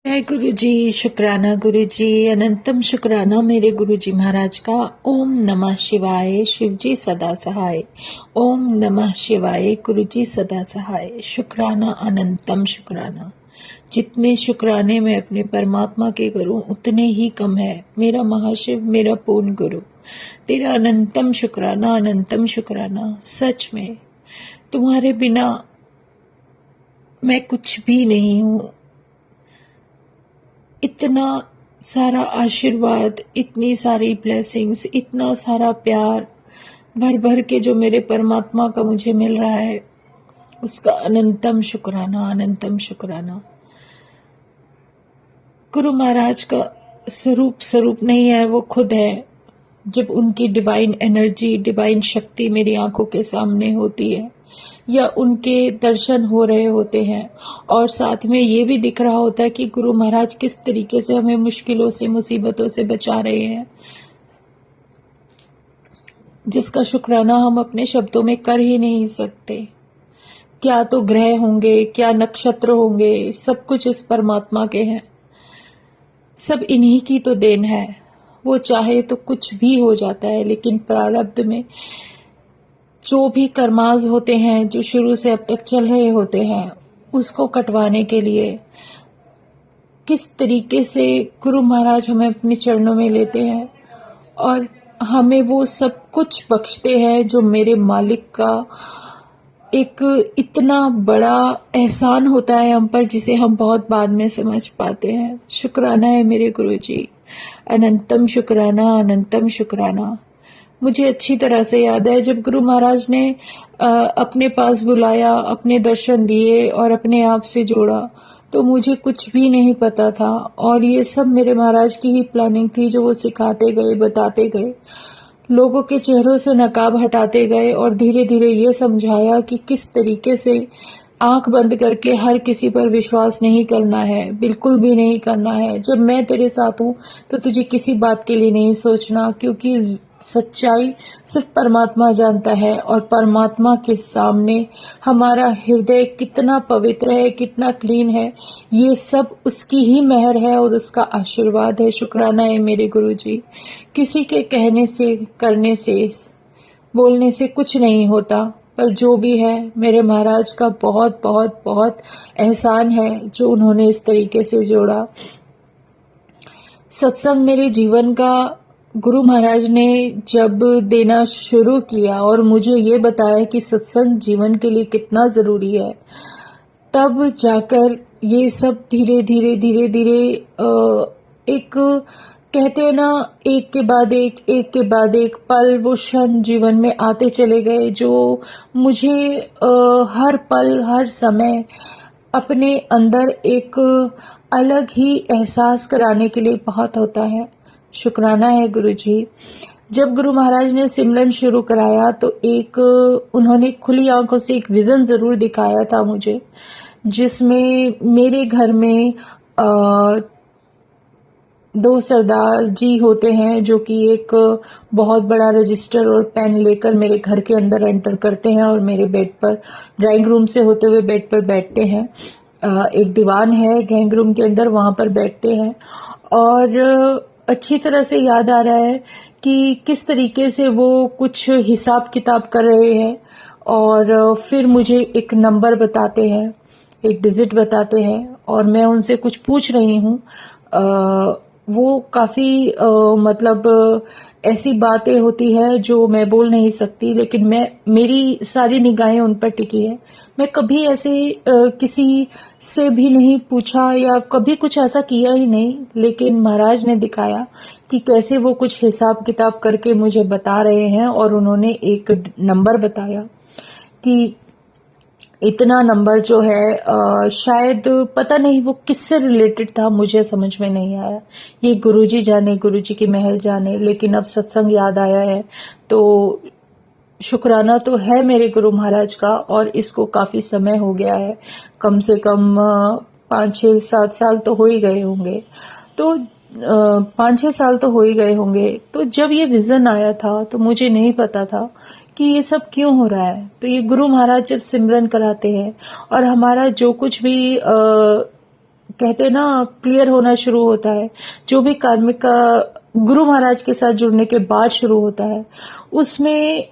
जय गुरु जी। शुक्राना गुरु जी। अनंतम शुक्राना मेरे गुरु जी महाराज का। ओम नमः शिवाय। शिव जी सदा सहाय। ओम नमः शिवाय। गुरु जी सदा सहाय। शुक्राना अनंतम शुक्राना। जितने शुक्राने मैं अपने परमात्मा के करूं उतने ही कम है। मेरा महाशिव, मेरा पूर्ण गुरु, तेरा अनंतम शुक्राना, अनंतम शुक्राना। सच में तुम्हारे बिना मैं कुछ भी नहीं हूँ। इतना सारा आशीर्वाद, इतनी सारी ब्लेसिंग्स, इतना सारा प्यार भर भर के जो मेरे परमात्मा का मुझे मिल रहा है, उसका अनंतम शुक्राना, अनंतम शुक्राना। गुरु महाराज का स्वरूप नहीं है, वो खुद है। जब उनकी डिवाइन एनर्जी, डिवाइन शक्ति मेरी आंखों के सामने होती है या उनके दर्शन हो रहे होते हैं, और साथ में ये भी दिख रहा होता है कि गुरु महाराज किस तरीके से हमें मुश्किलों से, मुसीबतों से बचा रहे हैं, जिसका शुक्राना हम अपने शब्दों में कर ही नहीं सकते। क्या तो ग्रह होंगे, क्या नक्षत्र होंगे, सब कुछ इस परमात्मा के हैं। सब इन्हीं की तो देन है। वो चाहे तो कुछ भी हो जाता है, लेकिन प्रारब्ध में जो भी कर्माज होते हैं, जो शुरू से अब तक चल रहे होते हैं, उसको कटवाने के लिए किस तरीके से गुरु महाराज हमें अपने चरणों में लेते हैं और हमें वो सब कुछ बख्शते हैं, जो मेरे मालिक का एक इतना बड़ा एहसान होता है हम पर, जिसे हम बहुत बाद में समझ पाते हैं। शुक्राना है मेरे गुरु जी। अनंतम शुक्राना, अनंतम शुक्राना। मुझे अच्छी तरह से याद है जब गुरु महाराज ने अपने पास बुलाया, अपने दर्शन दिए और अपने आप से जोड़ा, तो मुझे कुछ भी नहीं पता था। और ये सब मेरे महाराज की ही प्लानिंग थी, जो वो सिखाते गए, बताते गए, लोगों के चेहरों से नकाब हटाते गए और धीरे धीरे ये समझाया कि किस तरीके से आंख बंद करके हर किसी पर विश्वास नहीं करना है, बिल्कुल भी नहीं करना है। जब मैं तेरे साथ हूँ तो तुझे किसी बात के लिए नहीं सोचना, क्योंकि सच्चाई सिर्फ परमात्मा जानता है, और परमात्मा के सामने हमारा हृदय कितना पवित्र है, कितना क्लीन है, ये सब उसकी ही मेहर है और उसका आशीर्वाद है। शुक्राना है मेरे गुरु जी। किसी के कहने से, करने से, बोलने से कुछ नहीं होता, पर जो भी है मेरे महाराज का बहुत बहुत बहुत एहसान है, जो उन्होंने इस तरीके से जोड़ा। सत्संग मेरे जीवन का गुरु महाराज ने जब देना शुरू किया और मुझे ये बताया कि सत्संग जीवन के लिए कितना ज़रूरी है, तब जाकर ये सब धीरे धीरे धीरे धीरे एक, कहते हैं ना, एक के बाद एक के बाद एक पल, वो क्षण जीवन में आते चले गए, जो मुझे हर पल, हर समय अपने अंदर एक अलग ही एहसास कराने के लिए बहुत होता है। शुक्राना है गुरु जी। जब गुरु महाराज ने सिमरन शुरू कराया तो एक, उन्होंने खुली आंखों से एक विज़न ज़रूर दिखाया था मुझे, जिसमें मेरे घर में दो सरदार जी होते हैं, जो कि एक बहुत बड़ा रजिस्टर और पेन लेकर मेरे घर के अंदर एंटर करते हैं और मेरे बेड पर, ड्राइंग रूम से होते हुए बेड पर बैठते हैं। एक दीवान है ड्राइंग रूम के अंदर, वहाँ पर बैठते हैं। और अच्छी तरह से याद आ रहा है कि किस तरीके से वो कुछ हिसाब किताब कर रहे हैं, और फिर मुझे एक नंबर बताते हैं, एक डिजिट बताते हैं, और मैं उनसे कुछ पूछ रही हूँ। वो काफ़ी मतलब ऐसी बातें होती है जो मैं बोल नहीं सकती, लेकिन मेरी सारी निगाहें उन पर टिकी है। मैं कभी ऐसे किसी से भी नहीं पूछा या कभी कुछ ऐसा किया ही नहीं, लेकिन महाराज ने दिखाया कि कैसे वो कुछ हिसाब किताब करके मुझे बता रहे हैं, और उन्होंने एक नंबर बताया कि इतना नंबर जो है, शायद पता नहीं वो किससे रिलेटेड था, मुझे समझ में नहीं आया। ये गुरुजी जाने, गुरुजी की महल जाने। लेकिन अब सत्संग याद आया है तो शुक्राना तो है मेरे गुरु महाराज का, और इसको काफ़ी समय हो गया है, कम से कम 5-6-7 साल तो हो ही गए होंगे। तो 5-6 साल तो हो ही गए होंगे। तो जब ये विज़न आया था तो मुझे नहीं पता था कि ये सब क्यों हो रहा है। तो ये गुरु महाराज जब सिमरन कराते हैं और हमारा जो कुछ भी कहते हैं ना क्लियर होना शुरू होता है। जो भी कार्मिक का गुरु महाराज के साथ जुड़ने के बाद शुरू होता है, उसमें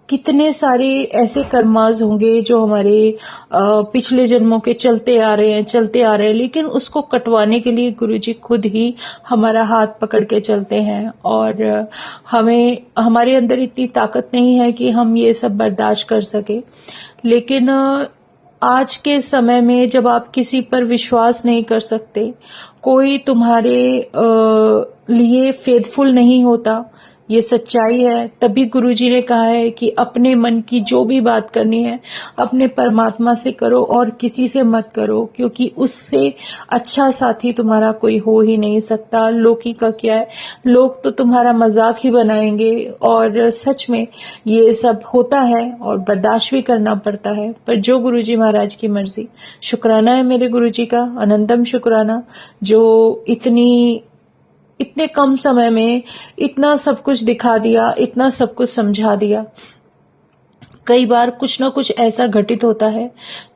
कितने सारे ऐसे कर्माज होंगे जो हमारे पिछले जन्मों के चलते आ रहे हैं, लेकिन उसको कटवाने के लिए गुरुजी खुद ही हमारा हाथ पकड़ के चलते हैं। और हमें हमारे अंदर इतनी ताकत नहीं है कि हम ये सब बर्दाश्त कर सके। लेकिन आज के समय में जब आप किसी पर विश्वास नहीं कर सकते, कोई तुम्हारे लिए फेथफुल नहीं होता, ये सच्चाई है, तभी गुरुजी ने कहा है कि अपने मन की जो भी बात करनी है अपने परमात्मा से करो और किसी से मत करो, क्योंकि उससे अच्छा साथी तुम्हारा कोई हो ही नहीं सकता। लोकी का क्या है, लोग तो तुम्हारा मजाक ही बनाएंगे, और सच में ये सब होता है और बर्दाश्त भी करना पड़ता है। पर जो गुरुजी महाराज की मर्जी। शुक्राना है मेरे गुरुजी का, अनंतम शुक्राना, जो इतने कम समय में इतना सब कुछ दिखा दिया, इतना सब कुछ समझा दिया। कई बार कुछ ना कुछ ऐसा घटित होता है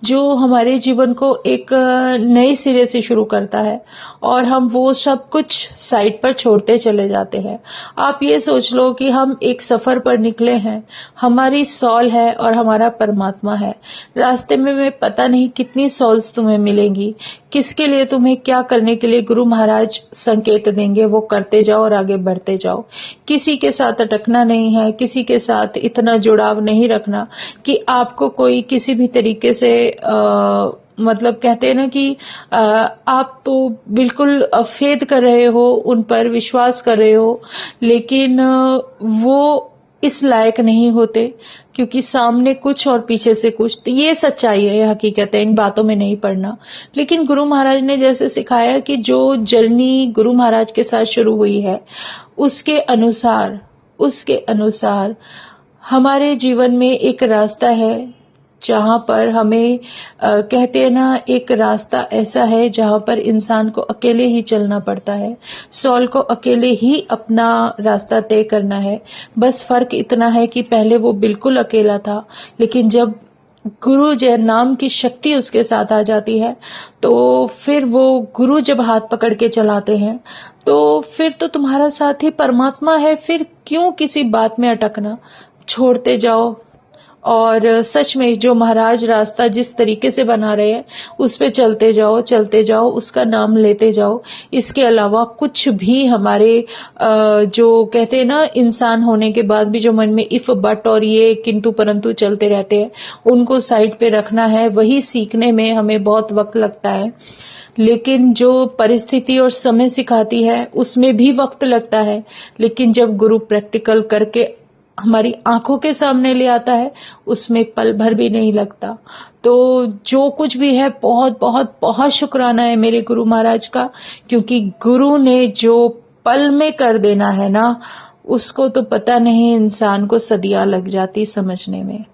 जो हमारे जीवन को एक नए सिरे से शुरू करता है, और हम वो सब कुछ साइड पर छोड़ते चले जाते हैं। आप ये सोच लो कि हम एक सफर पर निकले हैं, हमारी सॉल है और हमारा परमात्मा है। रास्ते में पता नहीं कितनी सॉल्स तुम्हें मिलेंगी, किसके लिए तुम्हें क्या करने के लिए गुरु महाराज संकेत देंगे, वो करते जाओ और आगे बढ़ते जाओ। किसी के साथ अटकना नहीं है, किसी के साथ इतना जुड़ाव नहीं रखना कि आपको कोई किसी भी तरीके से मतलब कहते हैं ना कि आप तो बिल्कुल फेद कर रहे हो, उन पर विश्वास कर रहे हो, लेकिन वो इस लायक नहीं होते, क्योंकि सामने कुछ और पीछे से कुछ। तो ये सच्चाई है, ये हकीकत है, इन बातों में नहीं पड़ना। लेकिन गुरु महाराज ने जैसे सिखाया कि जो जर्नी गुरु महाराज के साथ शुरू हुई है, उसके अनुसार हमारे जीवन में एक रास्ता है, जहां पर हमें कहते हैं ना, एक रास्ता ऐसा है जहां पर इंसान को अकेले ही चलना पड़ता है, सॉल को अकेले ही अपना रास्ता तय करना है। बस फर्क इतना है कि पहले वो बिल्कुल अकेला था, लेकिन जब गुरु जय नाम की शक्ति उसके साथ आ जाती है, तो फिर वो गुरु जब हाथ पकड़ के चलाते हैं, तो फिर तो तुम्हारा साथी परमात्मा है। फिर क्यों किसी बात में अटकना, छोड़ते जाओ। और सच में जो महाराज रास्ता जिस तरीके से बना रहे हैं, उस पे चलते जाओ, उसका नाम लेते जाओ। इसके अलावा कुछ भी हमारे जो कहते हैं ना, इंसान होने के बाद भी जो मन में इफ बट और ये किंतु परंतु चलते रहते हैं, उनको साइड पे रखना है। वही सीखने में हमें बहुत वक्त लगता है, लेकिन जो परिस्थिति और समय सिखाती है उसमें भी वक्त लगता है। लेकिन जब गुरु प्रैक्टिकल करके हमारी आंखों के सामने ले आता है, उसमें पल भर भी नहीं लगता। तो जो कुछ भी है, बहुत बहुत बहुत शुक्राना है मेरे गुरु महाराज का, क्योंकि गुरु ने जो पल में कर देना है ना, उसको तो पता नहीं इंसान को सदियां लग जाती समझने में।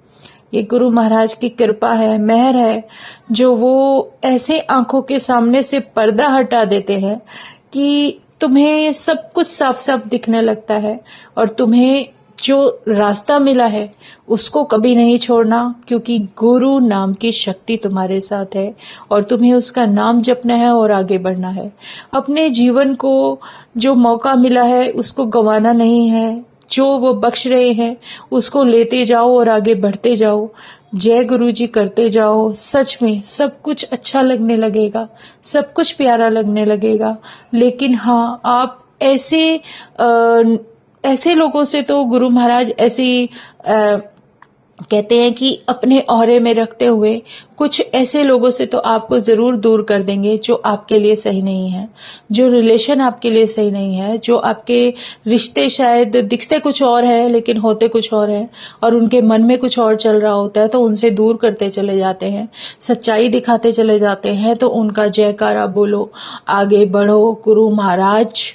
ये गुरु महाराज की कृपा है, मेहर है, जो वो ऐसे आंखों के सामने से पर्दा हटा देते हैं कि तुम्हें सब कुछ साफ साफ दिखने लगता है, और तुम्हें जो रास्ता मिला है उसको कभी नहीं छोड़ना, क्योंकि गुरु नाम की शक्ति तुम्हारे साथ है और तुम्हें उसका नाम जपना है और आगे बढ़ना है। अपने जीवन को जो मौका मिला है उसको गंवाना नहीं है। जो वो बख्श रहे हैं उसको लेते जाओ और आगे बढ़ते जाओ। जय गुरु जी करते जाओ। सच में सब कुछ अच्छा लगने लगेगा, सब कुछ प्यारा लगने लगेगा। लेकिन हाँ, आप ऐसे लोगों से तो गुरु महाराज ऐसी कहते हैं कि अपने औरे में रखते हुए कुछ ऐसे लोगों से तो आपको जरूर दूर कर देंगे जो आपके लिए सही नहीं है, जो रिलेशन आपके लिए सही नहीं है, जो आपके रिश्ते शायद दिखते कुछ और है लेकिन होते कुछ और है, और उनके मन में कुछ और चल रहा होता है, तो उनसे दूर करते चले जाते हैं, सच्चाई दिखाते चले जाते हैं। तो उनका जयकारा बोलो, आगे बढ़ो। गुरु महाराज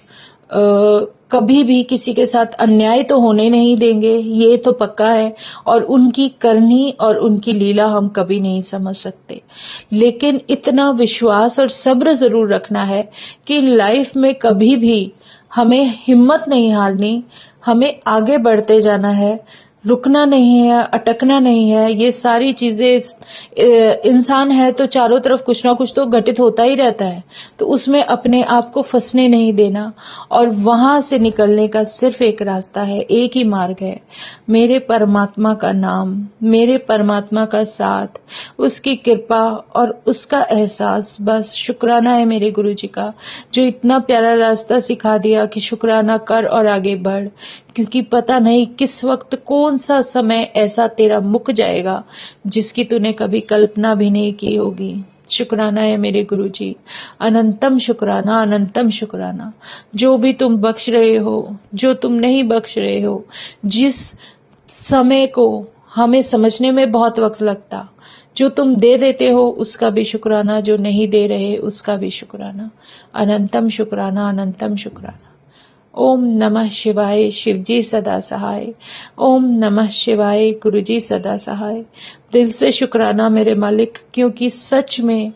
कभी भी किसी के साथ अन्याय तो होने नहीं देंगे, ये तो पक्का है, और उनकी करनी और उनकी लीला हम कभी नहीं समझ सकते। लेकिन इतना विश्वास और सब्र जरूर रखना है कि लाइफ में कभी भी हमें हिम्मत नहीं हारनी, हमें आगे बढ़ते जाना है। रुकना नहीं है, अटकना नहीं है। ये सारी चीज़ें, इंसान है तो चारों तरफ कुछ ना कुछ तो घटित होता ही रहता है, तो उसमें अपने आप को फंसने नहीं देना। और वहाँ से निकलने का सिर्फ एक रास्ता है, एक ही मार्ग है, मेरे परमात्मा का नाम, मेरे परमात्मा का साथ, उसकी कृपा और उसका एहसास। बस शुक्राना है मेरे गुरु जी का, जो इतना प्यारा रास्ता सिखा दिया कि शुक्राना कर और आगे बढ़, क्योंकि पता नहीं किस वक्त कौन सा समय ऐसा तेरा मुक जाएगा जिसकी तूने कभी कल्पना भी नहीं की होगी। शुक्राना है मेरे गुरुजी, अनंतम शुक्राना, अनंतम शुक्राना। जो भी तुम बख्श रहे हो, जो तुम नहीं बख्श रहे हो, जिस समय को हमें समझने में बहुत वक्त लगता, जो तुम दे देते हो उसका भी शुक्राना, जो नहीं दे रहे उसका भी शुक्राना। अनंतम शुक्राना, अनंतम शुक्राना। ओम नमः शिवाय, शिवजी सदा सहाय। ओम नमः शिवाय, गुरुजी सदा सहाय। दिल से शुक्राना मेरे मालिक, क्योंकि सच में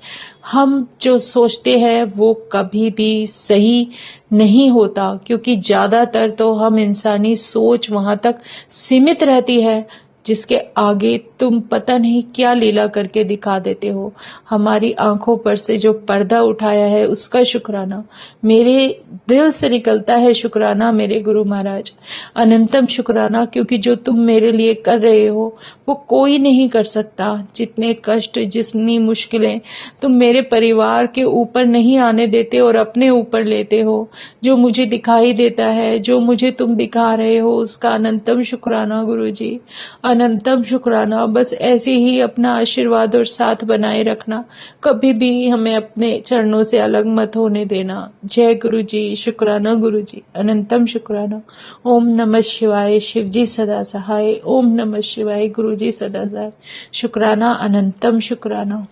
हम जो सोचते हैं वो कभी भी सही नहीं होता, क्योंकि ज़्यादातर तो हम इंसानी सोच वहाँ तक सीमित रहती है जिसके आगे तुम पता नहीं क्या लीला करके दिखा देते हो। हमारी आंखों पर से जो पर्दा उठाया है उसका शुक्राना, मेरे दिल से निकलता है शुक्राना मेरे गुरु महाराज। अनंतम शुक्राना, क्योंकि जो तुम मेरे लिए कर रहे हो वो कोई नहीं कर सकता। जितने कष्ट, जितनी मुश्किलें तुम मेरे परिवार के ऊपर नहीं आने देते और अपने ऊपर लेते हो, जो मुझे दिखाई देता है, जो मुझे तुम दिखा रहे हो, उसका अनंतम शुक्राना गुरुजी, अनंतम शुक्राना। बस ऐसे ही अपना आशीर्वाद और साथ बनाए रखना, कभी भी हमें अपने चरणों से अलग मत होने देना। जय गुरु जी, शुक्राना गुरु जी, अनंतम शुक्राना। ओम नमः शिवाय, शिवजी सदा सहाय। ओम नमः शिवाय, गुरु जी सदा सहाय। शुक्राना, अनंतम शुक्राना।